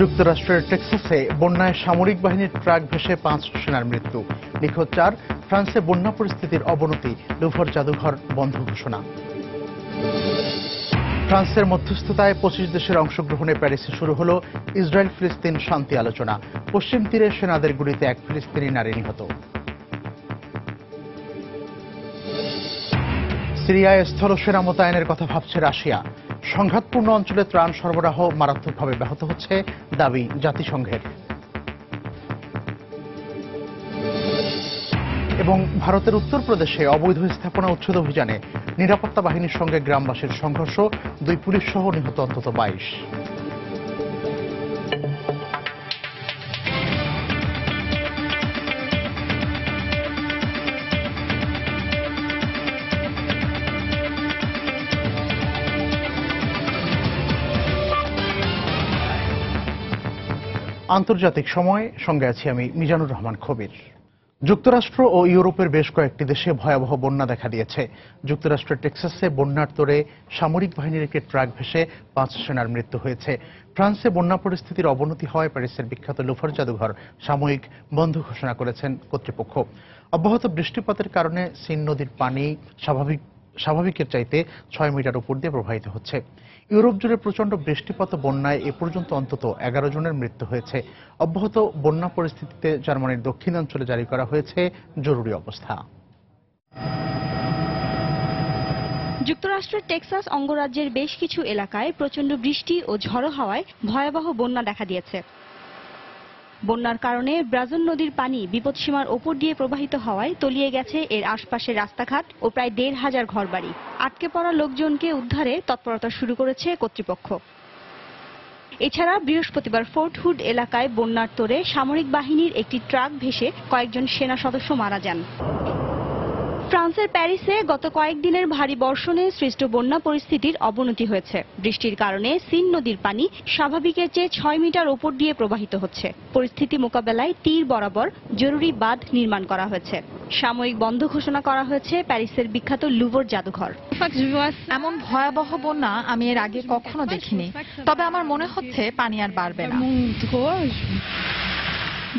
যুক্তরাষ্ট্রের টেক্সাসে বন্যায় সামরিক বাহিনীর ট্রাক ভেসে 5 সেনার মৃত্যু, নিখোঁজ 4। ফ্রান্সে বন্যা পরিস্থিতির অবনতি, লুভর জাদুঘর বন্ধ ঘোষণা। ফ্রান্সের মধ্যস্থতায় 25 দেশের অংশগ্রহণে প্যারিসে শুরু হলো ইসরায়েল ফিলিস্তিন শান্তি আলোচনা। পশ্চিম তীরে সেনাদের গুলিতে এক ফিলিস্তিনি নারী নিহত। সিরিয়ায় স্থল সেনা মোতায়েনের কথা ভাবছে রাশিয়া। সংঘাতপূর্ণ অঞ্চলে ত্রাণ সরবরাহ মারাত্মকভাবে ব্যাহত হচ্ছে, দাবি জাতিসংঘের। এবং ভারতের উত্তরপ্রদেশে অবৈধ স্থাপনা উচ্ছেদ অভিযানে নিরাপত্তা বাহিনীর সঙ্গে গ্রামবাসীর সংঘর্ষ, 2 পুলিশ সহ নিহত অন্তত 22। আন্তর্জাতিক সময়, সঙ্গে আছি আমি মিজানুর রহমান খবির। যুক্তরাষ্ট্র ও ইউরোপের বেশ কয়েকটি দেশে ভয়াবহ বন্যা দেখা দিয়েছে। যুক্তরাষ্ট্রের টেক্সাসে বন্যার তোড়ে সামরিক বাহিনীর একটি ট্রাক ভেসে 5 সেনার মৃত্যু হয়েছে। ফ্রান্সে বন্যা পরিস্থিতির অবনতি হওয়ায় প্যারিসের বিখ্যাত লুভর জাদুঘর সাময়িক বন্ধ ঘোষণা করেছেন কর্তৃপক্ষ। অব্যাহত বৃষ্টিপাতের কারণে সিন নদীর পানি স্বাভাবিকের চাইতে 6 মিটার উপর দিয়ে প্রবাহিত হচ্ছে। ইউরোপ জুড়ে প্রচণ্ড বৃষ্টিপাত ও বন্যায় এ পর্যন্ত অন্তত 11 জনের মৃত্যু হয়েছে। অব্যাহত বন্যা পরিস্থিতিতে জার্মানির দক্ষিণাঞ্চলে জারি করা হয়েছে জরুরি অবস্থা। যুক্তরাষ্ট্রের টেক্সাস অঙ্গরাজ্যের বেশ কিছু এলাকায় প্রচণ্ড বৃষ্টি ও ঝড়ো হাওয়ায় ভয়াবহ বন্যা দেখা দিয়েছে। বন্যার কারণে ব্রাজন নদীর পানি বিপদসীমার ওপর দিয়ে প্রবাহিত হওয়ায় তলিয়ে গেছে এর আশপাশের রাস্তাঘাট ও প্রায় 1,500 ঘরবাড়ি। আটকে পড়া লোকজনকে উদ্ধারে তৎপরতা শুরু করেছে কর্তৃপক্ষ। এছাড়া বৃহস্পতিবার ফোর্ট হুড এলাকায় বন্যার তোড়ে সামরিক বাহিনীর একটি ট্রাক ভেসে কয়েকজন সেনা সদস্য মারা যান। ফ্রান্সের প্যারিসে গত কয়েকদিনের ভারী বর্ষণে সৃষ্ট বন্যা পরিস্থিতির অবনতি হয়েছে। বৃষ্টির কারণে সিন নদীর পানি স্বাভাবিকের চেয়ে 6 মিটার ওপর দিয়ে প্রবাহিত হচ্ছে। পরিস্থিতি মোকাবেলায় তীর বরাবর জরুরি বাঁধ নির্মাণ করা হয়েছে। সাময়িক বন্ধ ঘোষণা করা হয়েছে প্যারিসের বিখ্যাত লুভর জাদুঘর। এমন ভয়াবহ বন্যা আমি এর আগে কখনো দেখিনি, তবে আমার মনে হচ্ছে পানি আর বাড়বে না।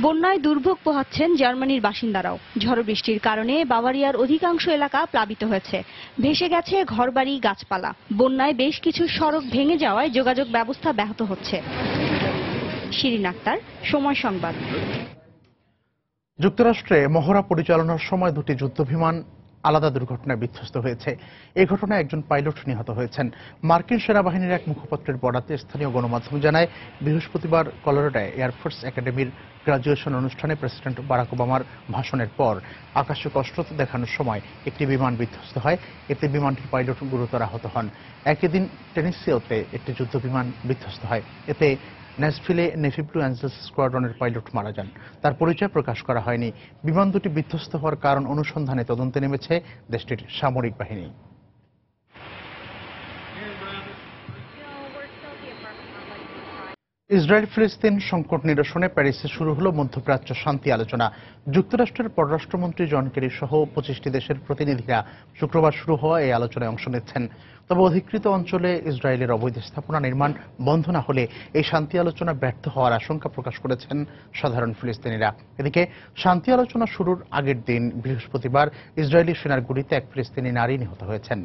বন্যায় দুর্ভোগ পোহাচ্ছেন জার্মানির বাসিন্দারাও। ঝড়ো বৃষ্টির কারণে বাভারিয়ার অধিকাংশ এলাকা প্লাবিত হয়েছে, ভেসে গেছে ঘরবাড়ি, গাছপালা। বন্যায় বেশ কিছু সড়ক ভেঙে যাওয়ায় যোগাযোগ ব্যবস্থা ব্যাহত হচ্ছে। শিরিন আক্তার, সময় সংবাদ। যুক্তরাষ্ট্রে মহড়া পরিচালনার সময় 2টি যুদ্ধবিমান আলাদা দুর্ঘটনায় বিধ্বস্ত হয়েছে। এই ঘটনায় একজন পাইলট নিহত হয়েছেন। মার্কিন সেনাবাহিনীর এক মুখপাত্রের বরাতে স্থানীয় গণমাধ্যম জানায়, বৃহস্পতিবার কলোরাডোয় এয়ারফোর্স একাডেমির গ্রাজুয়েশন অনুষ্ঠানে প্রেসিডেন্ট বারাক ওবামার ভাষণের পর আকাশে কষ্টতা দেখানোর সময় একটি বিমান বিধ্বস্ত হয়। এতে বিমানটির পাইলট গুরুতর আহত হন। একই দিন টেনেসিতে একটি যুদ্ধবিমান বিধ্বস্ত হয়। এতে ন্যাশভিলে নেভি ব্লু অ্যাঞ্জেলস স্কোয়াড্রনের পাইলট মারা যান। তার পরিচয় প্রকাশ করা হয়নি। বিমান দুটি বিধ্বস্ত হওয়ার কারণ অনুসন্ধানে তদন্তে নেমেছে দেশটির সামরিক বাহিনী। ইসরায়েল ফিলিস্তিন সংকট নিরসনে প্যারিসে শুরু হলো মধ্যপ্রাচ্য শান্তি আলোচনা। যুক্তরাষ্ট্রের পররাষ্ট্রমন্ত্রী জন কেরি সহ 25টি দেশের প্রতিনিধিরা শুক্রবার শুরু হওয়া এই আলোচনায় অংশ নিচ্ছেন। তবে অধিকৃত অঞ্চলে ইসরায়েলের অবৈধ স্থাপনা নির্মাণ বন্ধ না হলে এই শান্তি আলোচনা ব্যর্থ হওয়ার আশঙ্কা প্রকাশ করেছেন সাধারণ ফিলিস্তিনিরা। এদিকে শান্তি আলোচনা শুরুর আগের দিন বৃহস্পতিবার ইসরায়েলি সেনার গুলিতে এক ফিলিস্তিনি নারী নিহত হয়েছেন।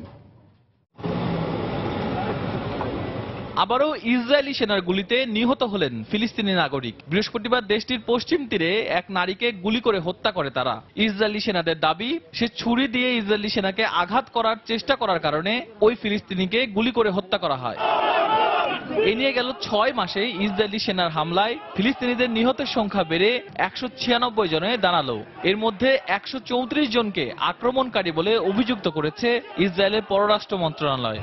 আবারও ইসরায়েলি সেনার গুলিতে নিহত হলেন ফিলিস্তিনি নাগরিক। বৃহস্পতিবার দেশটির পশ্চিম তীরে এক নারীকে গুলি করে হত্যা করে তারা। ইসরায়েলি সেনাদের দাবি, সে ছুরি দিয়ে ইসরায়েলি সেনাকে আঘাত করার চেষ্টা করার কারণে ওই ফিলিস্তিনিকে গুলি করে হত্যা করা হয়। এ নিয়ে গেল 6 মাসে ইসরায়েলি সেনার হামলায় ফিলিস্তিনিদের নিহতের সংখ্যা বেড়ে 196 জনে দাঁড়ালো। এর মধ্যে 134 জনকে আক্রমণকারী বলে অভিযুক্ত করেছে ইসরায়েলের পররাষ্ট্র মন্ত্রণালয়।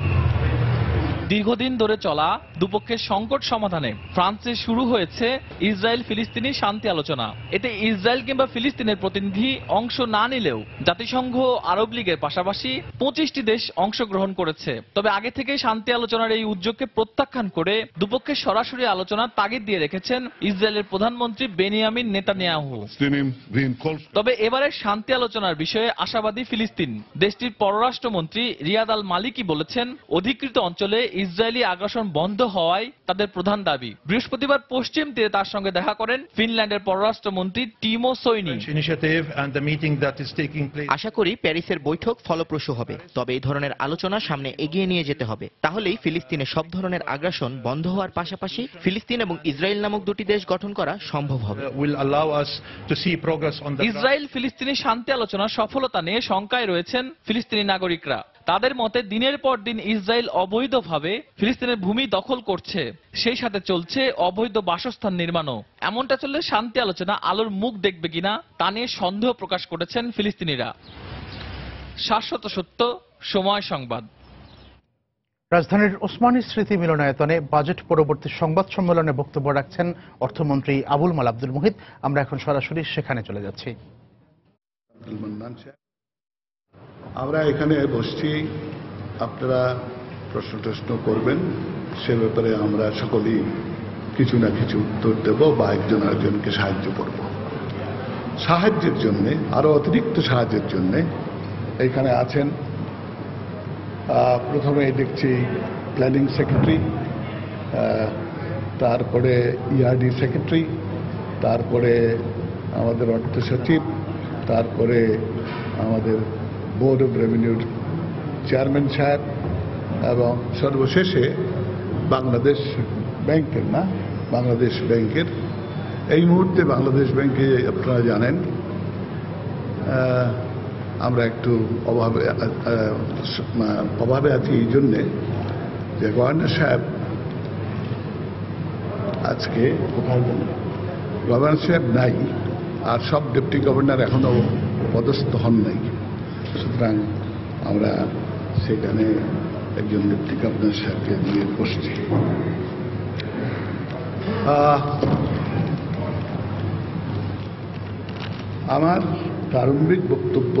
দীর্ঘদিন ধরে চলা দুপক্ষের সংকট সমাধানে ফ্রান্সে শুরু হয়েছে ইসরায়েল ফিলিস্তিনি শান্তি আলোচনা। এতে ইসরায়েল কিংবা ফিলিস্তিনের প্রতিনিধি অংশ না নিলেও জাতিসংঘ, আরব লীগের পাশাপাশি 25টি দেশ অংশগ্রহণ করেছে। তবে আগে থেকে শান্তি আলোচনার এই উদ্যোগকে প্রত্যাখ্যান করে দুপক্ষের সরাসরি আলোচনার তাগিদ দিয়ে রেখেছেন ইসরায়েলের প্রধানমন্ত্রী বেনিয়ামিন নেতানিয়াহু। তবে এবারের শান্তি আলোচনার বিষয়ে আশাবাদী ফিলিস্তিন। দেশটির পররাষ্ট্রমন্ত্রী রিয়াদ আল মালিকি বলেছেন, অধিকৃত অঞ্চলে ইসরায়েলি আগ্রাসন বন্ধ হওয়ায় তাদের প্রধান দাবি। বৃহস্পতিবার পশ্চিম তীরে তার সঙ্গে দেখা করেন ফিনল্যান্ডের পররাষ্ট্রমন্ত্রী টিমো সোইনি। আশা করি প্যারিসের বৈঠক ফলপ্রসূ হবে, তবে এই ধরনের আলোচনা সামনে এগিয়ে নিয়ে যেতে হবে। তাহলেই ফিলিস্তিনে সব ধরনের আগ্রাসন বন্ধ হওয়ার পাশাপাশি ফিলিস্তিন এবং ইসরায়েল নামক দুটি দেশ গঠন করা সম্ভব হবে। ইসরায়েল ফিলিস্তিনি শান্তি আলোচনার সফলতা নিয়ে শঙ্কায় রয়েছেন ফিলিস্তিনি নাগরিকরা। তাদের মতে দিনের পর দিন ইসরায়েল অবৈধভাবে ফিলিস্তিনের ভূমি দখল করছে, সেই সাথে চলছে অবৈধ বাসস্থান নির্মাণও। এমনটা চললে শান্তি আলোচনা আলোর মুখ দেখবে কিনা তা নিয়ে সন্দেহ প্রকাশ করেছেন ফিলিস্তিনিরা। শাশ্বত সত্য, সময় সংবাদ। রাজধানীর ওসমানী স্মৃতি মিলনায়তনে বাজেট পরবর্তী সংবাদ সম্মেলনে বক্তব্য রাখছেন অর্থমন্ত্রী আবুল মাল আব্দুল মুহিত। আমরা এখন সরাসরি সেখানে চলে যাচ্ছি। আমরা এখানে বসছি, আপনারা প্রশ্ন করবেন, সে ব্যাপারে আমরা সকলেই কিছু না কিছু উত্তর দেব বা একজন আরেকজনকে সাহায্য করব। সাহায্যের জন্যে, আরো অতিরিক্ত সাহায্যের জন্যে এখানে আছেন প্রথমে দেখছি প্ল্যানিং সেক্রেটারি, তারপরে ইআরডি সেক্রেটারি, তারপরে আমাদের অর্থ সচিব, তারপরে আমাদের বোর্ড অফ রেভিনিউর চেয়ারম্যান সাহেব এবং সর্বশেষে বাংলাদেশ ব্যাংকের এই মুহূর্তে বাংলাদেশ ব্যাংকে আপনারা জানেন আমরা একটু অভাবে আছি এই জন্যে যে গভর্নর সাহেব আজকে গভর্নর সাহেব নাই, আর সব ডেপুটি গভর্নর এখনো পদস্থ হন নাই। সুতরাং আমরা সেখানে একজন ডেপুটি গভর্নর সাহেবকে দিয়ে বসছি। আমার প্রারম্ভিক বক্তব্য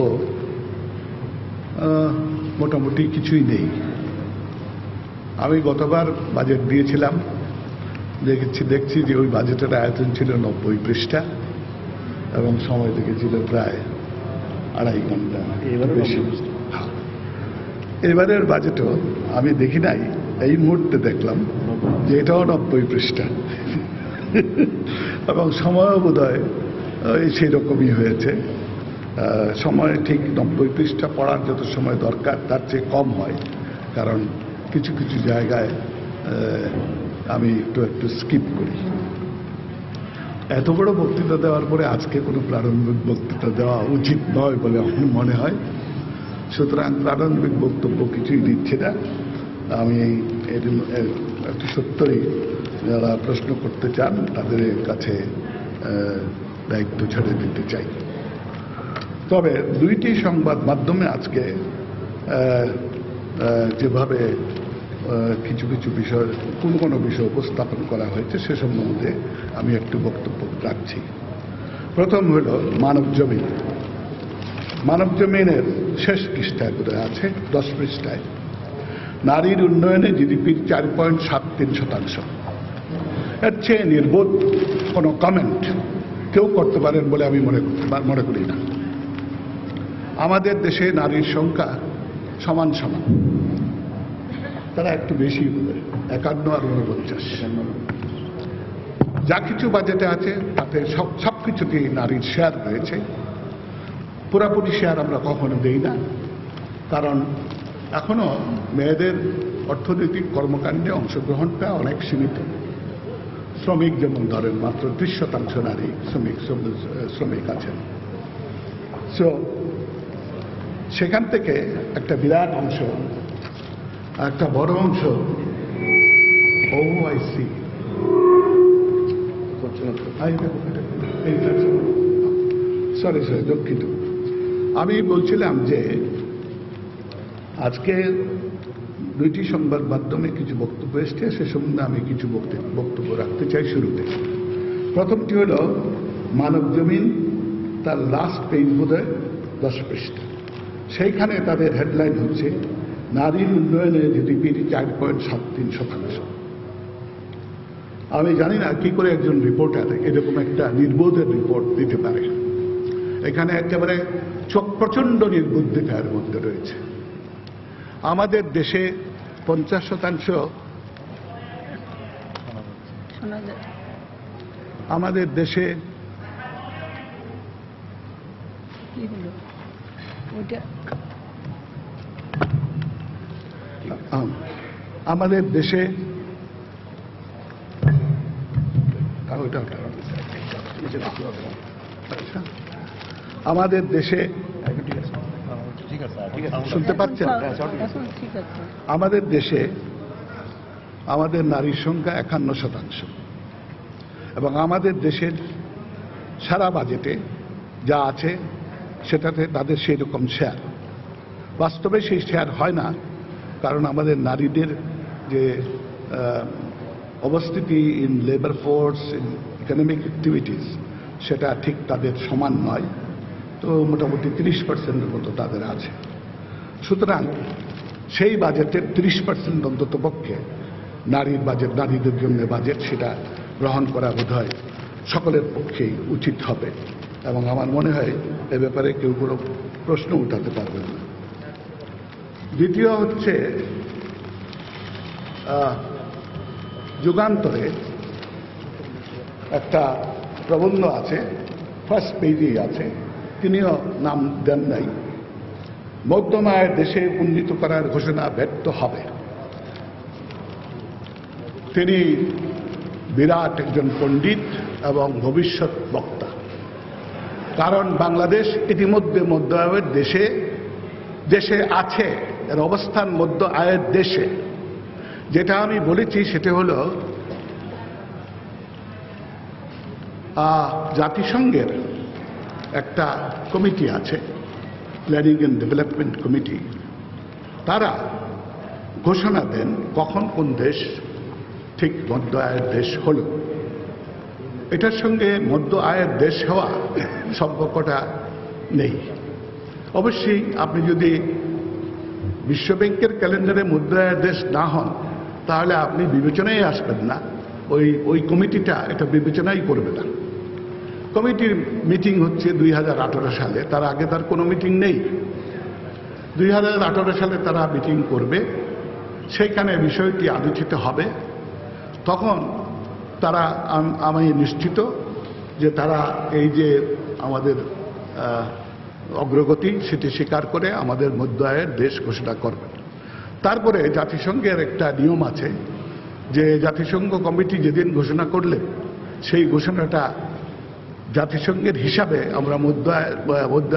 মোটামুটি কিছুই নেই। আমি গতবার বাজেট দিয়েছিলাম, দেখছি যে ওই বাজেটের আয়তন ছিল 90 পৃষ্ঠা এবং সময় লেগেছিল প্রায় 2.5 ঘন্টা। এবারের বাজেটও আমি দেখি নাই, এই মুহূর্তে দেখলাম যে এটাও 90 পৃষ্ঠা এবং সময়ও বোধহয় সেই রকমই হয়েছে। সময় ঠিক 90 পৃষ্ঠা পড়ার যত সময় দরকার তার চেয়ে কম হয়, কারণ কিছু কিছু জায়গায় আমি একটু স্কিপ করি। এত বড় বক্তৃতা দেওয়ার পরে আজকে কোনো প্রারম্ভিক বক্তৃতা দেওয়া উচিত নয় বলে আমার মনে হয়। সুতরাং প্রারম্ভিক বক্তব্য কিছুই দিচ্ছি না। আমি একটু সত্যই যারা প্রশ্ন করতে চান তাদের কাছে দায়িত্ব ছেড়ে দিতে চাই। তবে দুইটি সংবাদ মাধ্যমে আজকে যেভাবে কিছু কিছু বিষয় কোনো বিষয় উপস্থাপন করা হয়েছে সে সম্বন্ধে আমি একটু বক্তব্য রাখছি। প্রথম হল মানব জমিনের শেষ পৃষ্ঠায় করে আছে 10 পৃষ্ঠায় নারীর উন্নয়নে জিডিপির 4.73%। এর চেয়ে নির্বোধ কোনো কমেন্ট কেউ করতে পারেন বলে আমি মনে করি না। আমাদের দেশে নারীর সংখ্যা সমান, তারা একটু বেশি হবে, 51 আর 49। যা কিছু বাজেটে আছে তাতে সবকিছুতেই নারীর শেয়ার রয়েছে। পুরাপুরি শেয়ার আমরা কখনো দেই না, কারণ এখনো মেয়েদের অর্থনৈতিক কর্মকাণ্ডে অংশগ্রহণটা অনেক সীমিত। শ্রমিক যেমন ধরেন মাত্র 30% নারী শ্রমিক আছেন। সেখান থেকে একটা বিরাট অংশ, একটা বড় অংশ ওআইসি সরি দুঃখিত। আমি বলছিলাম যে আজকে দুইটি সংবাদ মাধ্যমে কিছু বক্তব্য এসছে, সে সম্বন্ধে আমি কিছু বক্তব্য রাখতে চাই। শুরুতে প্রথমটি হল মানব জমিন, তার লাস্ট পেজ বোধহয় 10 পৃষ্ঠা। সেইখানে তাদের হেডলাইন হচ্ছে নারীর উন্নয়নে জিডিপির 4.73%। আমি জানি না কি করে একজন রিপোর্টার এরকম একটা নির্বোধের রিপোর্ট দিতে পারে। এখানে একেবারে প্রচন্ড নির্বুদ্ধিতার মধ্যে রয়েছে। আমাদের দেশে 50% আমাদের দেশে আমাদের দেশে আমাদের দেশে শুনতে পাচ্ছেন? আমাদের দেশে আমাদের নারীর সংখ্যা 51%, এবং আমাদের দেশের সারা বাজেটে যা আছে সেটাতে তাদের সেই রকম শেয়ার। বাস্তবে সেই শেয়ার হয় না, কারণ আমাদের নারীদের যে অবস্থিতি in labour force, in economic activities, সেটা ঠিক তাদের সমান নয়। তো মোটামুটি 30%-এর মতো তাদের আছে। সুতরাং সেই বাজেটের 30% অন্তত পক্ষে নারীর বাজেট, নারীদের জন্য বাজেট, সেটা গ্রহণ করা বোধহয় সকলের পক্ষেই উচিত হবে, এবং আমার মনে হয় এ ব্যাপারে কেউ কোনো প্রশ্ন উঠাতে পারবে না। দ্বিতীয় হচ্ছে, যুগান্তরে একটা প্রবন্ধ আছে, ফার্স্ট পেজেই আছে, তিনিও নাম দেন নাই, মধ্যম আয়ের দেশে উন্নীত করার ঘোষণা ব্যর্থ হবে। তিনি বিরাট একজন পণ্ডিত এবং ভবিষ্যৎ বক্তা, কারণ বাংলাদেশ ইতিমধ্যে মধ্য আয়ের দেশে আছে, এর অবস্থান মধ্য আয়ের দেশে। যেটা আমি বলেছি সেটা হলো জাতিসংঘের একটা কমিটি আছে, প্ল্যানিং অ্যান্ড ডেভেলপমেন্ট কমিটি, তারা ঘোষণা দেন কখন কোন দেশ ঠিক মধ্য আয়ের দেশ হল। এটার সঙ্গে মধ্য আয়ের দেশ হওয়া সম্পর্কটা নেই। অবশ্যই আপনি যদি বিশ্বব্যাংকের ক্যালেন্ডারে মধ্য আয়ের দেশ না হন, তাহলে আপনি বিবেচনায় আসবেন না, ওই কমিটিটা এটা বিবেচনাই করবে না। কমিটির মিটিং হচ্ছে 2018 সালে, তার আগে তার কোনো মিটিং নেই। 2018 সালে তারা মিটিং করবে, সেইখানে বিষয়টি আলোচিত হবে। তখন তারা, আমি নিশ্চিত যে তারা এই যে আমাদের অগ্রগতি সেটি স্বীকার করে আমাদের মধ্য আয়ের দেশ ঘোষণা করবে। তারপরে জাতিসংঘের একটা নিয়ম আছে যে জাতিসংঘ কমিটি যেদিন ঘোষণা করলে সেই ঘোষণাটা জাতিসংঘের হিসাবে আমরা মধ্য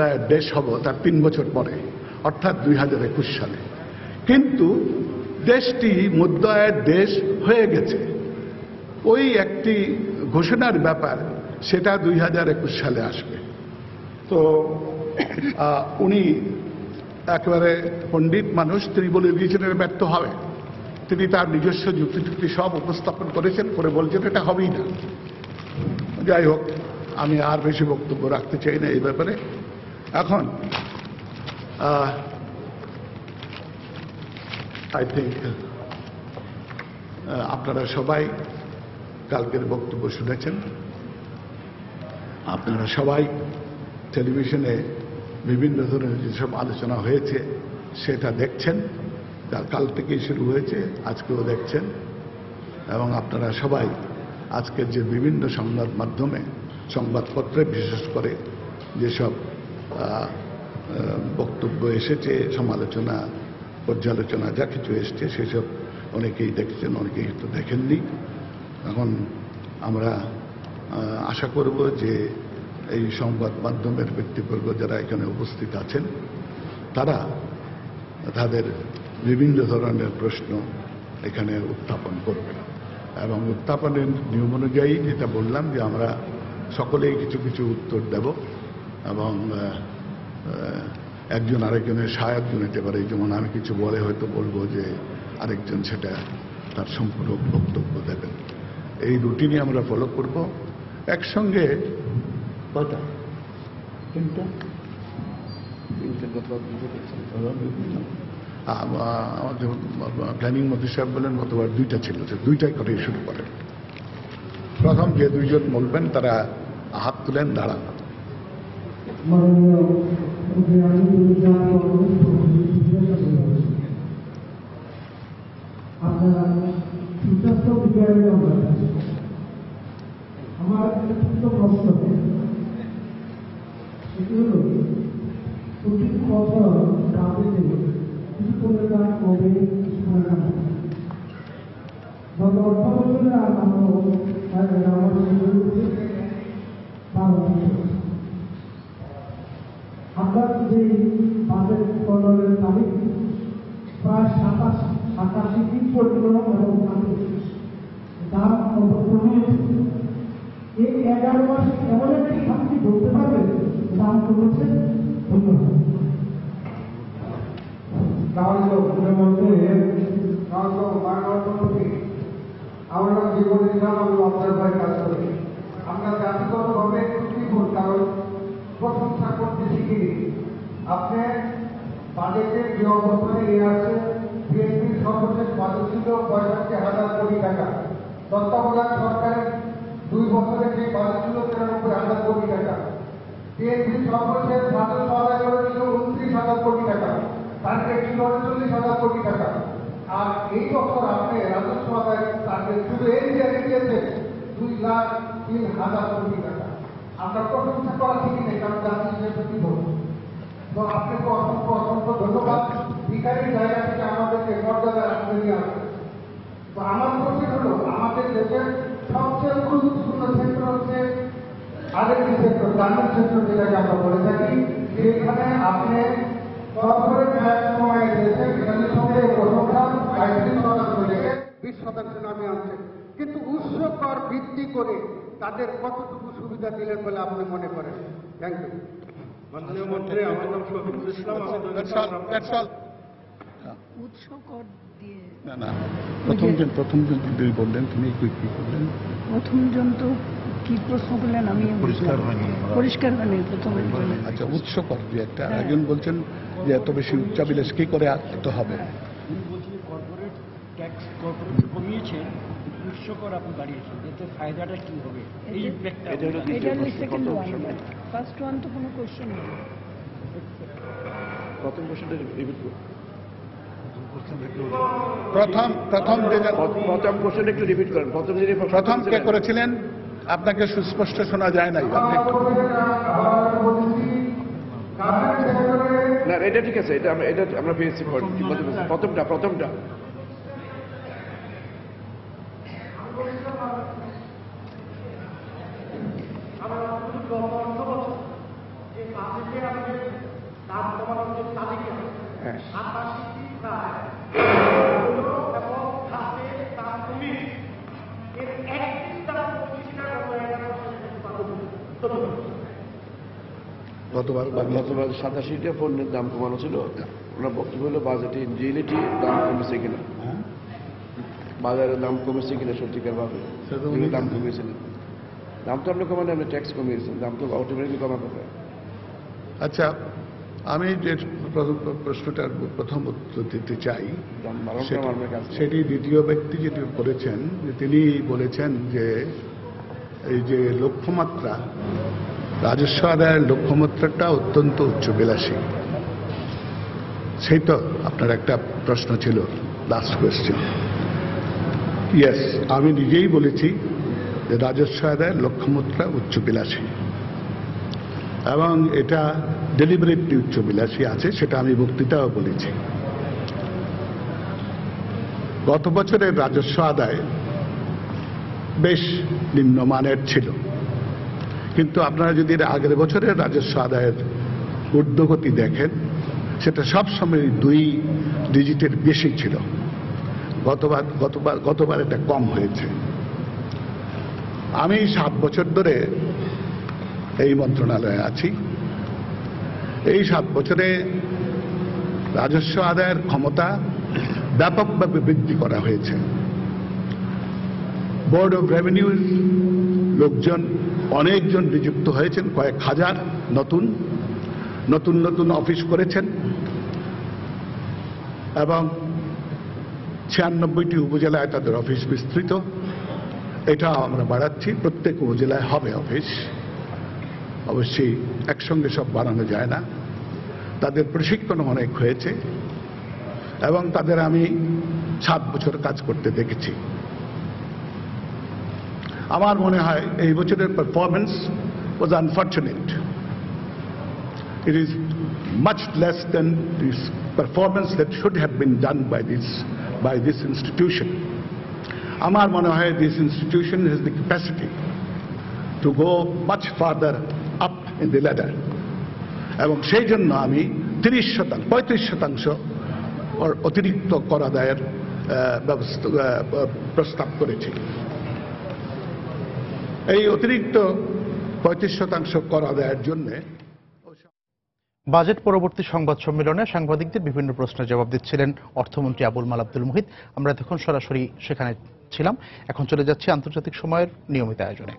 আয়ের দেশ হব তার 3 বছর পরে, অর্থাৎ 2021 সালে। কিন্তু দেশটি মধ্য আয়ের দেশ হয়ে গেছে। ওই একটি ঘোষণার ব্যাপার, সেটা 2021 সালে আসবে। তো উনি একেবারে পণ্ডিত মানুষ, তিনি বলে দিয়েছেন এটা ব্যর্থ হবে। তিনি তার নিজস্ব যুক্তি সব উপস্থাপন করেছেন, করে বলছেন এটা হবেই না। যাই হোক, আমি আর বেশি বক্তব্য রাখতে চাই না এই ব্যাপারে। এখন আই থিঙ্ক আপনারা সবাই কালকের বক্তব্য শুনেছেন। আপনারা সবাই টেলিভিশনে বিভিন্ন ধরনের যেসব আলোচনা হয়েছে সেটা দেখছেন, কাল থেকেই শুরু হয়েছে, আজকেও দেখছেন। এবং আপনারা সবাই আজকের যে বিভিন্ন সংবাদ মাধ্যমে, সংবাদপত্রে বিশেষ করে যেসব বক্তব্য এসেছে, সমালোচনা, পর্যালোচনা যা কিছু এসছে, সেসব অনেকেই দেখছেন, অনেকেই তো দেখেননি। এখন আমরা আশা করব যে এই সংবাদ মাধ্যমের ব্যক্তিবর্গ যারা এখানে উপস্থিত আছেন, তারা তাদের বিভিন্ন ধরনের প্রশ্ন এখানে উত্থাপন করবেন, এবং উত্থাপনের নিয়ম অনুযায়ী যেটা বললাম যে আমরা সকলেই কিছু কিছু উত্তর দেব, এবং একজন আরেকজনের সাহায্য নিতে পারে। যেমন আমি কিছু বলে হয়তো বলবো যে আরেকজন সেটা তার সম্পূর্ণ বক্তব্য দেবেন। এই রুটিনে আমরা ফলো করব। একসঙ্গে কটা, তিনটা আমাদের প্ল্যানিং মন্ত্রী সাহেব বলেন গতবার 2টা ছিল, 2টাই করে শুরু করেন। প্রথম যে 2জন বলবেন তারা হাত তুলেন, দাঁড়ান। আপনারা সুস্বাস্থ্য বিজ্ঞানের আমার একটা ছোট্ট প্রশ্ন, সেটি হল প্রতি বছর বাজেটে কিছু করে টাকা কমে, কিছু করে টাকা গত অর্থ বছরে আমরা যে বাজেট প্রণয়নের তারিখ প্রায় 87 এবং দাম কমিয়েছে। এই 11 মাসে এমন একটি শান্তি বলতে পারবে দাম কমেছে। ধন্যবাদ। আমরা জীবনে আমি লজ্জার ভয়ে কাজ করি। আমরা জাতিগতভাবে ত্রুটিপূর্ণ, কারণ প্রশংসা করতে শিখিনি। আপনি বাজেটের যে অবস্থানে নিয়ে আসে, বিএনপির সর্বশেষ বাজেট ছিল 65,000 কোটি টাকা। তত্ত্বাবধায়ক সরকারের 2 বছরে যে বাজেট ছিল 93,000 কোটি টাকা। বিএনপির সর্বশেষ রাজস্ব আদায় করেছিল 29,000 কোটি টাকা, টার্গেট ছিল 39,000 কোটি টাকা। আর এই বছর আপনি রাজস্ব আদায় টার্গেট শুধু এই দিয়েছেন 2,03,000 কোটি টাকা। আমরা প্রশংসা করা শিখি নেই, কারণ জাতি হিসেবে কি বলবো। তো আপনাকে অসংখ্য অসংখ্য ধন্যবাদ। ভিখারির জায়গা থেকে আমাদেরকে মর্যাদা রাখতে নিয়ে আসবে। তো আমার প্রশ্ন হলো, আমাদের দেশের সবচেয়ে গুরুত্বপূর্ণ ক্ষেত্র হচ্ছে আরেকটি ক্ষেত্র, গ্রামীণ ক্ষেত্র, যেটাকে আমরা বলে থাকি। সেখানে আপনি কর্পোরেট ট্যাক্স কমায় দিয়েছেন, এখানে সঙ্গে প্রশংসা 35% থেকে 20% নামে আনছে। কিন্তু উৎস কর বৃদ্ধি করে তাদের কতটুকু সুবিধা দিলেন বলে আপনি মনে করেন? Thank you. মাননীয় মন্ত্রী, আমার নাম শফিকুল ইসলাম। উৎস কর দিয়ে না প্রথম জন তিনি বললেন, তিনি কি করলেন? প্রথম জন তো কি প্রশ্ন করলেন আমি পরিষ্কার হয়নি প্রথমে। আচ্ছা, উৎস কর দিয়ে একটা একজন বলছেন যে এত বেশি উচ্চাবিলাস কি করে আঁকতে হবে। কর্পোরেট ট্যাক্স কমিয়েছে, উৎস কর আপনি বাড়িয়েছেন, এতে ফায়দাটা কি হবে? এই এটা হলো সেকেন্ড ওয়ান, ফার্স্ট ওয়ান তো কোনো কোশ্চেন নেই। প্রথম কোশ্চেনটা রিপিট করুন। প্রথম কোশ্চেনটা একটু রিপিট করেন। প্রথম কে করেছিলেন? আপনাকে সুস্পষ্ট শোনা যায় নাই। না, এটা ঠিক আছে, এটা আমরা পেয়েছি। প্রথমটা গতবার 87টা পণ্যের দাম কমানো ছিল। ওনার বক্তব্য হলো বাজেটে রিয়েলিটি দাম কমেছে কিনা, বাজারের দাম কমেছে কিনা সত্যিকার ভাবে দাম কমিয়েছিলেন। দাম তো আপনি কমানে, আপনি ট্যাক্স কমিয়েছেন, দাম তো অটোমেটিকলি কমা কথা। আচ্ছা, আমি যে প্রশ্নটার প্রথম উত্তর দিতে চাই, সেটি দ্বিতীয় ব্যক্তি যেটি করেছেন, তিনি বলেছেন যে এই যে লক্ষ্যমাত্রা, রাজস্ব আদায়ের লক্ষ্যমাত্রাটা অত্যন্ত উচ্চবিলাসী। সেই তো আপনার একটা প্রশ্ন ছিল, লাস্ট কোয়েশ্চেন। ইয়েস, আমি নিজেই বলেছি যে রাজস্ব আদায়ের লক্ষ্যমাত্রা উচ্চবিলাসী, এবং এটা ডেলিভারিটি উচ্চবিলাসী আছে, সেটা আমি বক্তৃতাও বলেছি। গত বছরের রাজস্ব আদায় বেশ নিম্নমানের ছিল, কিন্তু আপনারা যদি আগের বছরের রাজস্ব আদায়ের ঊর্ধ্বগতি দেখেন, সেটা সবসময় 2 ডিজিটের বেশি ছিল। গতবার এটা কম হয়েছে। আমি 7 বছর ধরে এই মন্ত্রণালয়ে আছি। এই 7 বছরে রাজস্ব আদায়ের ক্ষমতা ব্যাপকভাবে বৃদ্ধি করা হয়েছে। বোর্ড অফ রেভিনিউ লোকজন অনেকজন নিযুক্ত হয়েছেন, কয়েক হাজার নতুন অফিস করেছেন, এবং 96টি উপজেলায় তাদের অফিস বিস্তৃত। এটা আমরা বাড়াচ্ছি, প্রত্যেক উপজেলায় হবে অফিস। অবশ্যই একসঙ্গে সব বাড়ানো যায় না। তাদের প্রশিক্ষণ অনেক হয়েছে, এবং তাদের আমি 7 বছর কাজ করতে দেখেছি। আমার মনে হয় এই বছরের performance was unfortunate. It is much less than this performance that should have been done by this institution. আমার মনে হয় this institution has the capacity to go much further up in the ladder. এবং সেই জন্য আমি 35% অতিরিক্ত কর আদায়ের প্রস্তাব করেছি। এই অতিরিক্ত 35% কর আদায়ের জন্য বাজেট পরবর্তী সংবাদ সম্মেলনে সাংবাদিকদের বিভিন্ন প্রশ্নের জবাব দিচ্ছিলেন অর্থমন্ত্রী আবুল মাল আব্দুল মুহিত। আমরা তখন সরাসরি সেখানে ছিলাম। এখন চলে যাচ্ছি আন্তর্জাতিক সময়ের নিয়মিত আয়োজনে।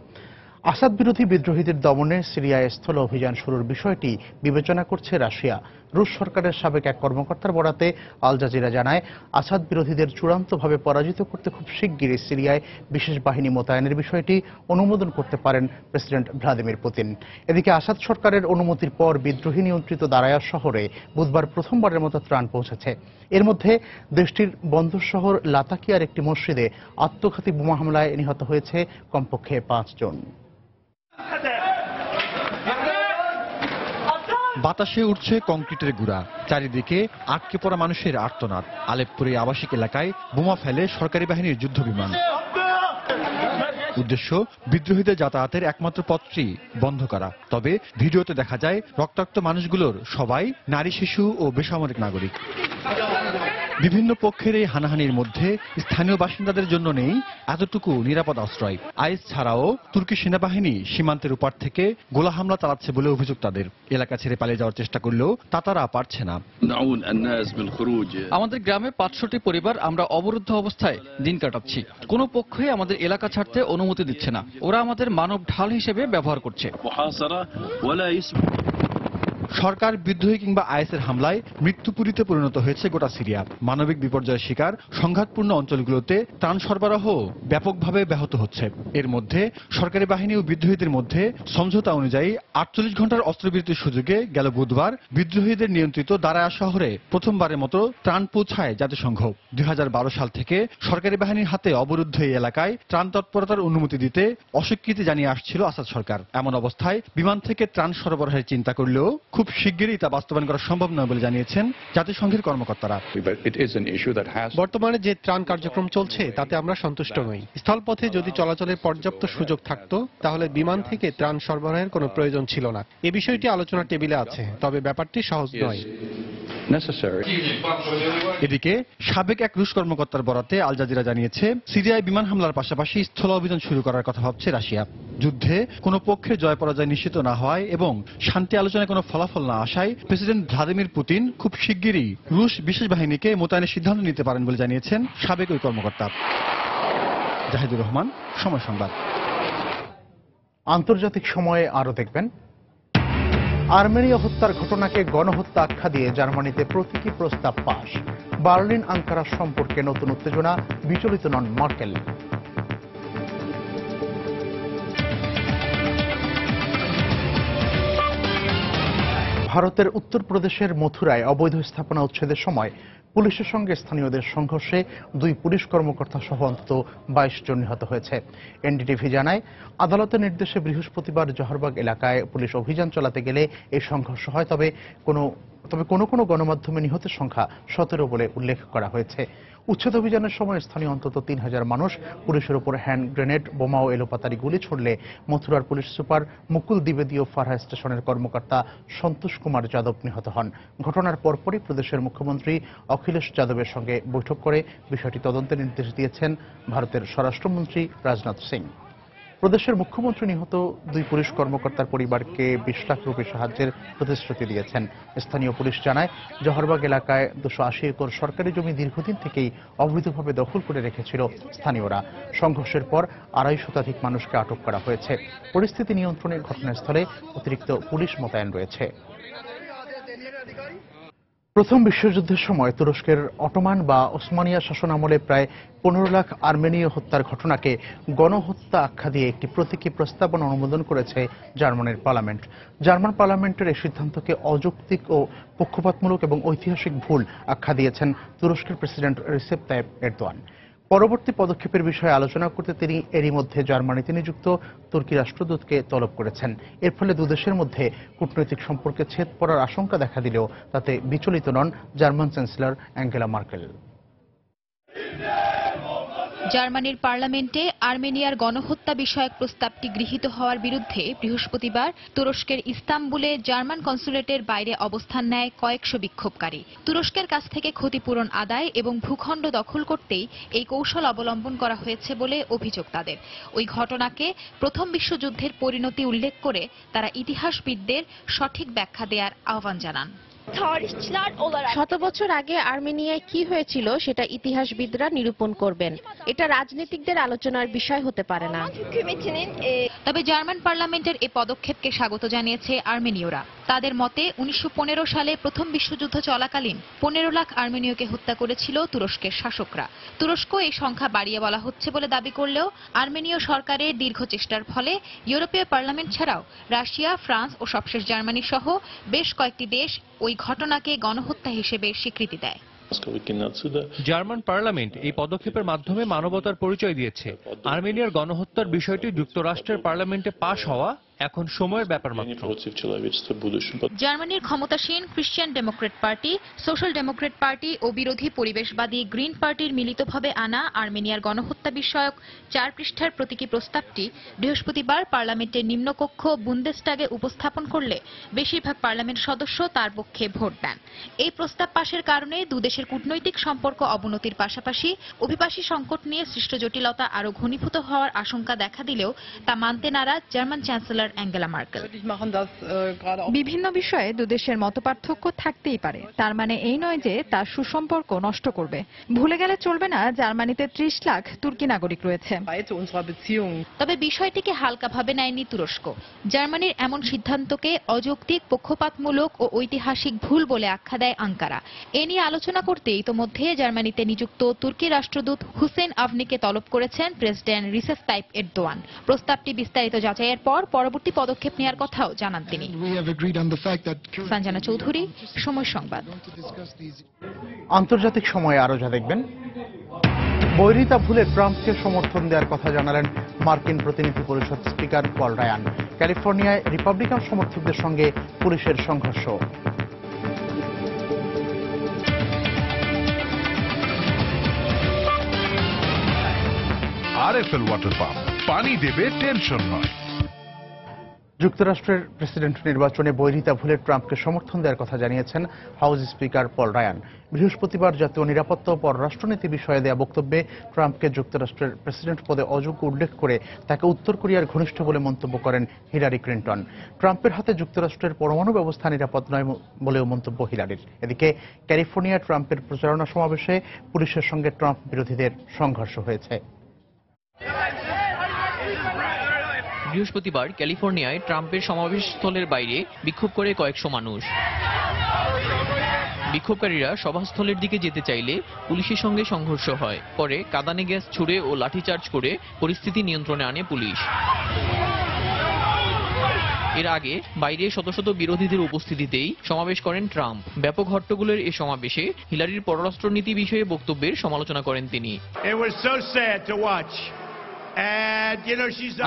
আসাদ বিরোধী বিদ্রোহীদের দমনে সিরিয়ায় স্থল অভিযান শুরুর বিষয়টি বিবেচনা করছে রাশিয়া। রুশ সরকারের সাবেক এক কর্মকর্তার বরাতে আল জাজিরা জানায়, আসাদ বিরোধীদের চূড়ান্তভাবে পরাজিত করতে খুব শিগগিরই সিরিয়ায় বিশেষ বাহিনী মোতায়েনের বিষয়টি অনুমোদন করতে পারেন প্রেসিডেন্ট ভ্লাদিমির পুতিন। এদিকে আসাদ সরকারের অনুমতির পর বিদ্রোহী নিয়ন্ত্রিত দারায়া শহরে বুধবার প্রথমবারের মতো ত্রাণ পৌঁছেছে। এর মধ্যে দেশটির বন্দর শহর লাতাকিয়ার একটি মসজিদে আত্মঘাতী বোমা হামলায় নিহত হয়েছে কমপক্ষে 5 জন। বাতাসে উঠছে কংক্রিটের গুঁড়া, চারিদিকে আটকে পড়া মানুষের আর্তনাদ। আলেপ্পোর আবাসিক এলাকায় বোমা ফেলে সরকারি বাহিনীর যুদ্ধ বিমান। উদ্দেশ্য বিদ্রোহীদের যাতায়াতের একমাত্র পথটি বন্ধ করা। তবে ভিডিওতে দেখা যায় রক্তাক্ত মানুষগুলোর সবাই নারী, শিশু ও বেসামরিক নাগরিক। বিভিন্ন পক্ষের এই হানাহানির মধ্যে স্থানীয় বাসিন্দাদের জন্য নেই এতটুকু নিরাপদ আশ্রয়। আইএস ছাড়াও তুর্কি সেনাবাহিনী সীমান্তের উপর থেকে গোলা হামলা চালাচ্ছে বলে অভিযোগ তাদের। এলাকা ছেড়ে পালিয়ে যাওয়ার চেষ্টা করলেও তা তারা পারছে না। আমাদের গ্রামে 500টি পরিবার আমরা অবরুদ্ধ অবস্থায় দিন কাটাচ্ছি। কোনো পক্ষই আমাদের এলাকা ছাড়তে অনুমতি দিচ্ছে না। ওরা আমাদের মানব ঢাল হিসেবে ব্যবহার করছে। সরকার বিদ্রোহী কিংবা আইএসের হামলায় মৃত্যুপুরীতে পরিণত হয়েছে গোটা সিরিয়া। মানবিক বিপর্যয়ের শিকার সংঘাতপূর্ণ অঞ্চলগুলোতে ত্রাণ সরবরাহ ব্যাপকভাবে ব্যাহত হচ্ছে। এর মধ্যে সরকারি বাহিনী ও বিদ্রোহীদের মধ্যে সমঝোতা অনুযায়ী 48 ঘন্টার অস্ত্রবিরতির সুযোগে গেল বুধবার বিদ্রোহীদের নিয়ন্ত্রিত দারায়া শহরে প্রথমবারের মতো ত্রাণ পৌঁছায় জাতিসংঘ। 2012 সাল থেকে সরকারি বাহিনীর হাতে অবরুদ্ধ এই এলাকায় ত্রাণ তৎপরতার অনুমতি দিতে অস্বীকৃতি জানিয়ে আসছিল আসাদ সরকার। এমন অবস্থায় বিমান থেকে ত্রাণ সরবরাহের চিন্তা করলেও খুব শিগগিরই তা বাস্তবায়ন করা সম্ভব নয় বলে জানিয়েছেন জাতিসংঘের কর্মকর্তারা। বর্তমানে যে ত্রাণ কার্যক্রম চলছে তাতে আমরা সন্তুষ্ট নই। স্থলপথে যদি চলাচলের পর্যাপ্ত সুযোগ থাকতো তাহলে বিমান থেকে ত্রাণ সরবরাহের কোনো প্রয়োজন ছিল না। এই বিষয়টি আলোচনার টেবিলে আছে, তবে ব্যাপারটি সহজ নয়। এদিকে সাবেক এক রুশ কর্মকর্তার বরাতে আল জাজিরা জানিয়েছে, সিরিয়ায় বিমান হামলার পাশাপাশি স্থল অভিযান শুরু করার কথা ভাবছে রাশিয়া। যুদ্ধে কোনো পক্ষের জয় পরাজয় নিশ্চিত না হওয়ায় এবং শান্তি আলোচনায় কোনো ফলাফল না আসায় প্রেসিডেন্ট ভ্লাদিমির পুতিন খুব শিগগিরই রুশ বিশেষ বাহিনীকে মোতায়েনের সিদ্ধান্ত নিতে পারেন বলে জানিয়েছেন সাবেক ওই কর্মকর্তা। জাহিদুর রহমান, সময় সংবাদ। আন্তর্জাতিক সময়ে আরো দেখবেন, আর্মেনীয় হত্যার ঘটনাকে গণহত্যা আখ্যা দিয়ে জার্মানিতে প্রতীকী প্রস্তাব পাস। বার্লিন আঙ্কারা সম্পর্কে নতুন উত্তেজনা, বিচলিত নন মার্কেল। ভারতের উত্তরপ্রদেশের মথুরায় অবৈধ স্থাপনা উচ্ছেদের সময় পুলিশের সঙ্গে স্থানীয়দের সংঘর্ষে 2 পুলিশ কর্মকর্তা সহ অন্তত 22 জন নিহত হয়েছে। এনডিটিভি জানায়, আদালতের নির্দেশে বৃহস্পতিবার জহরবাগ এলাকায় পুলিশ অভিযান চালাতে গেলে এই সংঘর্ষ হয়। তবে কোনো গণমাধ্যমে নিহতের সংখ্যা 17 বলে উল্লেখ করা হয়েছে। উচ্ছেদ অভিযানের সময় স্থানীয় অন্তত 3000 মানুষ পুলিশের উপর হ্যান্ড গ্রেনেড, বোমা ও এলোপাতারি গুলি ছুড়লে মথুরার পুলিশ সুপার মুকুল দ্বিবেদী ও ফারহা স্টেশনের কর্মকর্তা সন্তোষ কুমার যাদব নিহত হন। ঘটনার পরপরই প্রদেশের মুখ্যমন্ত্রী অখিলেশ যাদবের সঙ্গে বৈঠক করে বিষয়টি তদন্তের নির্দেশ দিয়েছেন ভারতের স্বরাষ্ট্রমন্ত্রী রাজনাথ সিং। প্রদেশের মুখ্যমন্ত্রী নিহত 2 পুলিশ কর্মকর্তার পরিবারকে 20 লাখ রুপি সাহায্যের প্রতিশ্রুতি দিয়েছেন। স্থানীয় পুলিশ জানায়, জহরবাগ এলাকায় 280 একর সরকারি জমি দীর্ঘদিন থেকেই অবৈধভাবে দখল করে রেখেছিল স্থানীয়রা। সংঘর্ষের পর 250 শতাধিক মানুষকে আটক করা হয়েছে। পরিস্থিতি নিয়ন্ত্রণে ঘটনাস্থলে অতিরিক্ত পুলিশ মোতায়েন রয়েছে। প্রথম বিশ্বযুদ্ধের সময় তুরস্কের অটোমান বা ওসমানিয়া শাসন আমলে প্রায় 15 লাখ আর্মেনীয় হত্যার ঘটনাকে গণহত্যা আখ্যা দিয়ে একটি প্রতীকী প্রস্তাবনা অনুমোদন করেছে জার্মানির পার্লামেন্ট। জার্মান পার্লামেন্টের এই সিদ্ধান্তকে অযৌক্তিক ও পক্ষপাতমূলক এবং ঐতিহাসিক ভুল আখ্যা দিয়েছেন তুরস্কের প্রেসিডেন্ট রিসেপ তাইপ এরদোয়ান। পরবর্তী পদক্ষেপের বিষয়ে আলোচনা করতে তিনি এরই মধ্যে জার্মানিতে নিযুক্ত তুর্কি রাষ্ট্রদূতকে তলব করেছেন। এর ফলে দুদেশের মধ্যে কূটনৈতিক সম্পর্কে ছেদ পড়ার আশঙ্কা দেখা দিলেও তাতে বিচলিত নন জার্মান চ্যান্সেলর অ্যাঙ্গেলা মার্কেল। জার্মানির পার্লামেন্টে আর্মেনিয়ার গণহত্যা বিষয়ক প্রস্তাবটি গৃহীত হওয়ার বিরুদ্ধে বৃহস্পতিবার তুরস্কের ইস্তাম্বুলে জার্মান কনসুলেটের বাইরে অবস্থান নেয় কয়েকশো বিক্ষোভকারী। তুরস্কের কাছ থেকে ক্ষতিপূরণ আদায় এবং ভূখণ্ড দখল করতেই এই কৌশল অবলম্বন করা হয়েছে বলে অভিযোগ তাদের। ওই ঘটনাকে প্রথম বিশ্বযুদ্ধের পরিণতি উল্লেখ করে তারা ইতিহাসবিদদের সঠিক ব্যাখ্যা দেওয়ার আহ্বান জানান। শত বছর আগে আর্মেনিয়ায় কি হয়েছিল সেটা ইতিহাসবিদরা নিরূপণ করবেন। এটা রাজনীতিকদের আলোচনার বিষয় হতে পারে না। তবে জার্মান পার্লামেন্টের এই পদক্ষেপকে স্বাগত জানিয়েছে আর্মেনীয়রা। তাদের মতে 1915 সালে প্রথম বিশ্বযুদ্ধ চলাকালীন 15 লাখ আর্মেনীয়কে হত্যা করেছিল তুরস্কের শাসকরা। তুরস্ক এই সংখ্যা বাড়িয়ে বলা হচ্ছে বলে দাবি করলেও আর্মেনীয় সরকারের দীর্ঘ চেষ্টার ফলে ইউরোপীয় পার্লামেন্ট ছাড়াও রাশিয়া, ফ্রান্স ও সবশেষ জার্মানি সহ বেশ কয়েকটি দেশ ওই ঘটনাকে গণহত্যা হিসেবে স্বীকৃতি দেয়। জার্মান পার্লামেন্ট এই পদক্ষেপের মাধ্যমে মানবতার পরিচয় দিয়েছে। আর্মেনিয়ার গণহত্যার বিষয়টি যুক্তরাষ্ট্রের পার্লামেন্টে পাশ হওয়া এখন সময়ের ব্যাপার মাত্র। জার্মানির ক্ষমতাসীন Christian democrat party, social democrat party ও বিরোধী পরিবেশবাদী গ্রিন পার্টির মিলিতভাবে আনা আর্মেনিয়ার গণহত্যা বিষয়ক 4 পৃষ্ঠার প্রতীকী প্রস্তাবটি বৃহস্পতিবার পার্লামেন্টের নিম্নকক্ষ বুন্দেসটাগে উপস্থাপন করলে বেশিরভাগ পার্লামেন্ট সদস্য তার পক্ষে ভোট দেন। এই প্রস্তাব পাশের কারণে দুদেশের কূটনৈতিক সম্পর্ক অবনতির পাশাপাশি অভিবাসী সংকট নিয়ে সৃষ্ট জটিলতা আরও ঘনীভূত হওয়ার আশঙ্কা দেখা দিলেও তা মানতে নারাজ জার্মান চ্যান্সেলর অ্যাঙ্গেলা মার্কেল। বিভিন্ন বিষয়ে দুদেশের মতপার্থক্য থাকতেই পারে, তার মানে এই নয় যে তা সুসম্পর্ক নষ্ট করবে। ভুলে গেলে চলবে না জার্মানিতে 30 লাখ তুর্কি নাগরিক রয়েছে। তবে বিষয়টিকে হালকাভাবে নেয়নি তুরস্ক। জার্মানির এমন সিদ্ধান্তকে অযৌক্তিক, পক্ষপাতমূলক ও ঐতিহাসিক ভুল বলে আখ্যা দেয় আঙ্কারা। এ নিয়ে আলোচনা করতে ইতোমধ্যে জার্মানিতে নিযুক্ত তুর্কি রাষ্ট্রদূত হুসেন আভনিকে তলব করেছেন প্রেসিডেন্ট রিসেপ তাইপ এরদোয়ান। প্রস্তাবটি বিস্তারিত যাচাইয়ের পর পরবর্তী পদক্ষেপ নেওয়ার কথাও জানান তিনি। সঞ্জনা চৌধুরী, সময় সংবাদ। আন্তর্জাতিক সময়ে আরো যা দেখবেন, বৈরিতা ভুলে ট্রাম্পকে সমর্থন দেওয়ার কথা জানালেন মার্কিন প্রতিনিধি পরিষদ স্পিকার পল রায়ান। ক্যালিফোর্নিয়ায় রিপাবলিকান সমর্থকদের সঙ্গে পুলিশের সংঘর্ষ। আরএফএল ওয়াটার পাম্প, পানি দেবে, টেনশন নয়। যুক্তরাষ্ট্রের প্রেসিডেন্ট নির্বাচনে বৈরিতা ভুলে ট্রাম্পকে সমর্থন দেওয়ার কথা জানিয়েছেন হাউস স্পিকার পল রায়ান। বৃহস্পতিবার জাতীয় নিরাপত্তা ও পররাষ্ট্রনীতি বিষয়ে দেয়া বক্তব্যে ট্রাম্পকে যুক্তরাষ্ট্রের প্রেসিডেন্ট পদে অযোগ্য উল্লেখ করে তাকে উত্তর কোরিয়ার ঘনিষ্ঠ বলে মন্তব্য করেন হিলারি ক্লিন্টন। ট্রাম্পের হাতে যুক্তরাষ্ট্রের পরমাণু ব্যবস্থা নিরাপদ নয় বলেও মন্তব্য হিলারির। এদিকে ক্যালিফোর্নিয়া ট্রাম্পের প্রচারণা সমাবেশে পুলিশের সঙ্গে ট্রাম্প বিরোধীদের সংঘর্ষ হয়েছে। বৃহস্পতিবার ক্যালিফোর্নিয়ায় ট্রাম্পের সমাবেশস্থলের বাইরে বিক্ষোভ করে কয়েকশো মানুষ। বিক্ষোভকারীরা সভাস্থলের দিকে যেতে চাইলে পুলিশের সঙ্গে সংঘর্ষ হয়। পরে কাঁদানে গ্যাস ছুড়ে ও লাঠিচার্জ করে পরিস্থিতি নিয়ন্ত্রণে আনে পুলিশ। এর আগে বাইরে শত শত বিরোধীদের উপস্থিতিতেই সমাবেশ করেন ট্রাম্প। ব্যাপক হট্টগোলের এ সমাবেশে হিলারির পররাষ্ট্রনীতি বিষয়ে বক্তব্যের সমালোচনা করেন তিনি।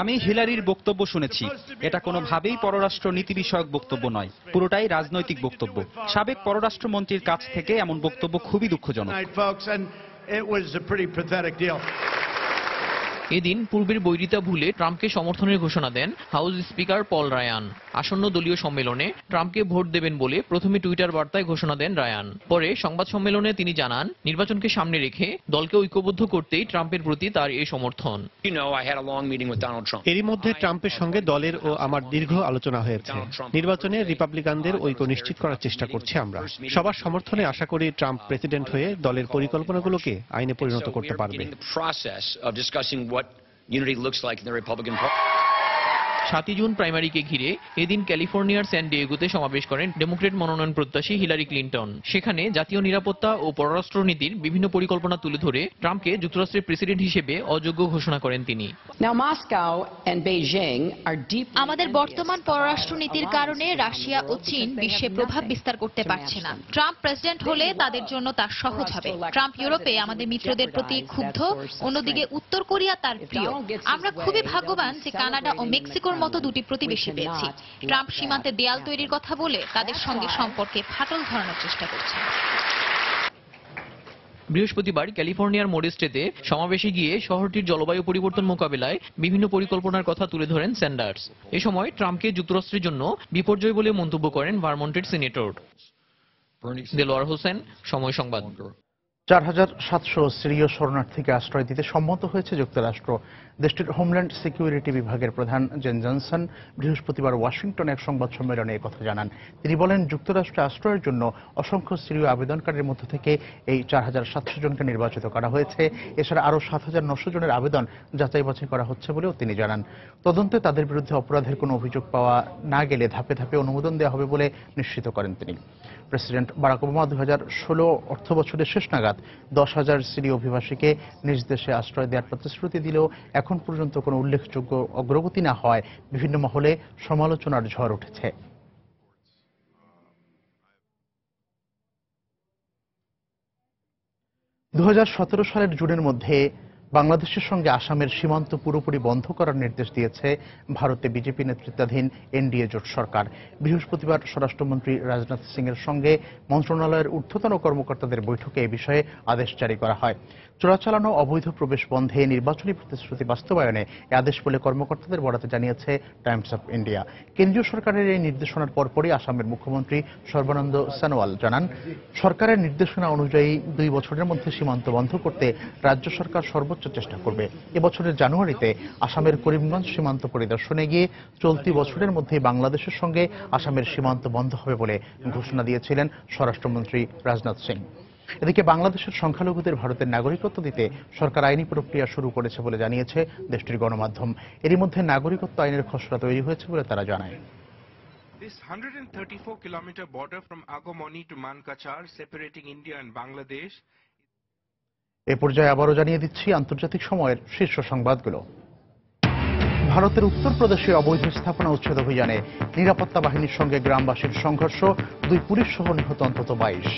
আমি হিলারির বক্তব্য শুনেছি। এটা কোনোভাবেই পররাষ্ট্র নীতি বিষয়ক বক্তব্য নয়, পুরোটাই রাজনৈতিক বক্তব্য। সাবেক পররাষ্ট্রমন্ত্রীর কাছ থেকে এমন বক্তব্য খুবই দুঃখজনক। এদিন পূর্বের বৈরিতা ভুলে ট্রাম্পকে সমর্থনের ঘোষণা দেন হাউস স্পিকার পল রায়ান। আসন্ন দলীয় সম্মেলনে ট্রাম্পকে ভোট দেবেন বলে প্রথমে টুইটার বার্তায় ঘোষণা দেন রায়ান। পরে সংবাদ সম্মেলনে তিনি জানান, নির্বাচনকে সামনে রেখে দলকে ঐক্যবদ্ধ করতেই ট্রাম্পের প্রতি তার এই সমর্থন। এরই মধ্যে ট্রাম্পের সঙ্গে দলের ও আমার দীর্ঘ আলোচনা হয়েছে। নির্বাচনে রিপাবলিকানদের ঐক্য নিশ্চিত করার চেষ্টা করছি আমরা। সবার সমর্থনে আশা করি ট্রাম্প প্রেসিডেন্ট হয়ে দলের পরিকল্পনাগুলোকে আইনে পরিণত করতে পারবে। 7 জুন প্রাইমারিকে ঘিরে এদিন ক্যালিফোর্নিয়ার স্যান ডিয়েগোতে সমাবেশ করেন ডেমোক্রেট মনোনয়ন প্রত্যাশী হিলারি ক্লিনটন। সেখানে জাতীয় নিরাপত্তা ও পররাষ্ট্রনীতির বিভিন্ন পরিকল্পনা তুলে ধরে ট্রাম্পকে যুক্তরাষ্ট্রের প্রেসিডেন্ট হিসেবে অযোগ্য ঘোষণা করেন তিনি। আমাদের বর্তমান পররাষ্ট্রনীতির কারণে রাশিয়া ও চীন বিশ্বে প্রভাব বিস্তার করতে পারছে না। ট্রাম্প প্রেসিডেন্ট হলে তাদের জন্য তা সহজ হবে। ট্রাম্প ইউরোপে আমাদের মিত্রদের প্রতি ক্ষুব্ধ, অন্যদিকে উত্তর কোরিয়া তার প্রিয়। আমরা খুবই ভাগ্যবান যে কানাডা ও মেক্সিকোর মতো দুটি প্রতিবেশী পেয়েছি। ট্রাম্প সীমান্তে দেয়াল তৈরির কথা বলে তাদের সঙ্গে সম্পর্কে ফাটল ধরানোর চেষ্টা করছে। বৃহস্পতিবার ক্যালিফোর্নিয়ার মোডেস্টেতে সমাবেশে গিয়ে শহরটির জলবায়ু পরিবর্তন মোকাবিলায় বিভিন্ন পরিকল্পনার কথা তুলে ধরেন স্যান্ডার্স। এ সময় ট্রাম্পকে যুক্তরাষ্ট্রের জন্য বিপর্যয় বলে মন্তব্য করেন ভারমন্টের সিনেটর। দেলোয়ার হোসেন, সময় সংবাদ। 4700 সিরীয় শরণার্থীকে আশ্রয় দিতে সম্মত হয়েছে যুক্তরাষ্ট্র। দেশটির হোমল্যান্ড সিকিউরিটি বিভাগের প্রধান জেন জনসন বৃহস্পতিবার ওয়াশিংটনে এক সংবাদ সম্মেলনে একথা জানান। তিনি বলেন, যুক্তরাষ্ট্রে আশ্রয়ের জন্য অসংখ্য সিরীয় আবেদনকারীর মধ্য থেকে এই 4700 জনকে নির্বাচিত করা হয়েছে। এছাড়া আরও 7900 জনের আবেদন যাচাই বাছাই করা হচ্ছে বলেও তিনি জানান। তদন্তে তাদের বিরুদ্ধে অপরাধের কোনো অভিযোগ পাওয়া না গেলে ধাপে ধাপে অনুমোদন দেওয়া হবে বলে নিশ্চিত করেন তিনি। প্রেসিডেন্ট বারাক ওবামা 2016 অর্থবছরের শেষ নাগাদ 10,000 সিরীয় অভিবাসীকে নিজ দেশে আশ্রয় দেওয়ার প্রতিশ্রুতি দিলেও এখন পর্যন্ত কোনো উল্লেখযোগ্য অগ্রগতি না হওয়ায় বিভিন্ন মহলে সমালোচনার ঝড় উঠেছে। সালের জুনের মধ্যে বাংলাদেশের সঙ্গে আসামের সীমান্ত পুরোপুরি বন্ধ করার নির্দেশ দিয়েছে ভারতে বিজেপি নেতৃত্বাধীন এনডিএ জোট সরকার। বৃহস্পতিবার স্বরাষ্ট্রমন্ত্রী রাজনাথ সিং এর সঙ্গে মন্ত্রণালয়ের ঊর্ধ্বতন কর্মকর্তাদের বৈঠকে এ বিষয়ে আদেশ জারি করা হয়। চোরাচালানো অবৈধ প্রবেশ বন্ধে নির্বাচনী প্রতিশ্রুতি বাস্তবায়নে এ আদেশ বলে কর্মকর্তাদের বরাতে জানিয়েছে টাইমস অফ ইন্ডিয়া। কেন্দ্রীয় সরকারের এই নির্দেশনার পরপরই আসামের মুখ্যমন্ত্রী সর্বানন্দ সোনোয়াল জানান, সরকারের নির্দেশনা অনুযায়ী 2 বছরের মধ্যে সীমান্ত বন্ধ করতে রাজ্য সরকার সর্বোচ্চ চেষ্টা করবে। এবছরের জানুয়ারিতে আসামের করিমগঞ্জ সীমান্ত পরিদর্শনে গিয়ে চলতি বছরের মধ্যেই বাংলাদেশের সঙ্গে আসামের সীমান্ত বন্ধ হবে বলে ঘোষণা দিয়েছিলেন স্বরাষ্ট্রমন্ত্রী রাজনাথ সিং। এদিকে বাংলাদেশের সংখ্যালঘুদের ভারতের নাগরিকত্ব দিতে সরকার আইনি প্রক্রিয়া শুরু করেছে বলে জানিয়েছে দেশটির গণমাধ্যম। এরই মধ্যে নাগরিকত্ব আইনের খসড়া তৈরি হয়েছে বলে তারা জানায়। This 134-kilometer border from Agomoni to Mankachar separating India and Bangladesh. এ পর্যায়ে আবারও জানিয়ে দিচ্ছি আন্তর্জাতিক সময়ের শীর্ষ সংবাদগুলো। ভারতের উত্তরপ্রদেশে অবৈধ স্থাপনা উচ্ছেদ অভিযানে নিরাপত্তা বাহিনীর সঙ্গে গ্রামবাসীর সংঘর্ষ, 2 পুলিশ সহ নিহত অন্তত 22।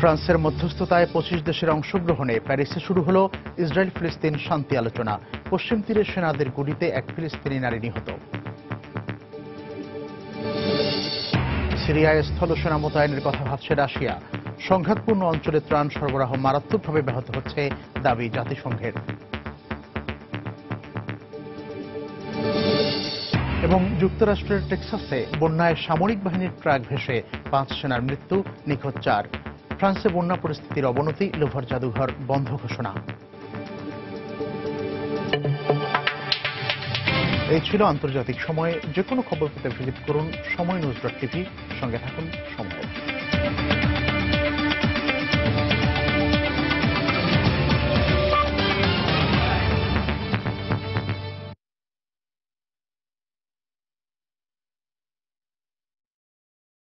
ফ্রান্সের মধ্যস্থতায় 25 দেশের অংশগ্রহণে প্যারিসে শুরু হলো ইসরায়েল ফিলিস্তিন শান্তি আলোচনা। পশ্চিম তীরে সেনাদের গুলিতে এক ফিলিস্তিনি নারী নিহত। সিরিয়ায় স্থলসেনা মোতায়েনের কথা ভাবছে রাশিয়া। সংঘাতপূর্ণ অঞ্চলে ত্রাণ সরবরাহ মারাত্মকভাবে ব্যাহত হচ্ছে দাবি জাতিসংঘের। এবং যুক্তরাষ্ট্রের টেক্সাসে বন্যায় সামরিক বাহিনীর ট্রাক ভেসে 5 সেনার মৃত্যু, নিখোঁজ 4। ফ্রান্সে বন্যা পরিস্থিতির অবনতি, লোভার জাদুঘর বন্ধ ঘোষণা। এই ছিল আন্তর্জাতিক সময়ে। যে কোনো খবর পেতে ভিজিট করুন সময় নিউজ.tv। সঙ্গে থাকুন সময়।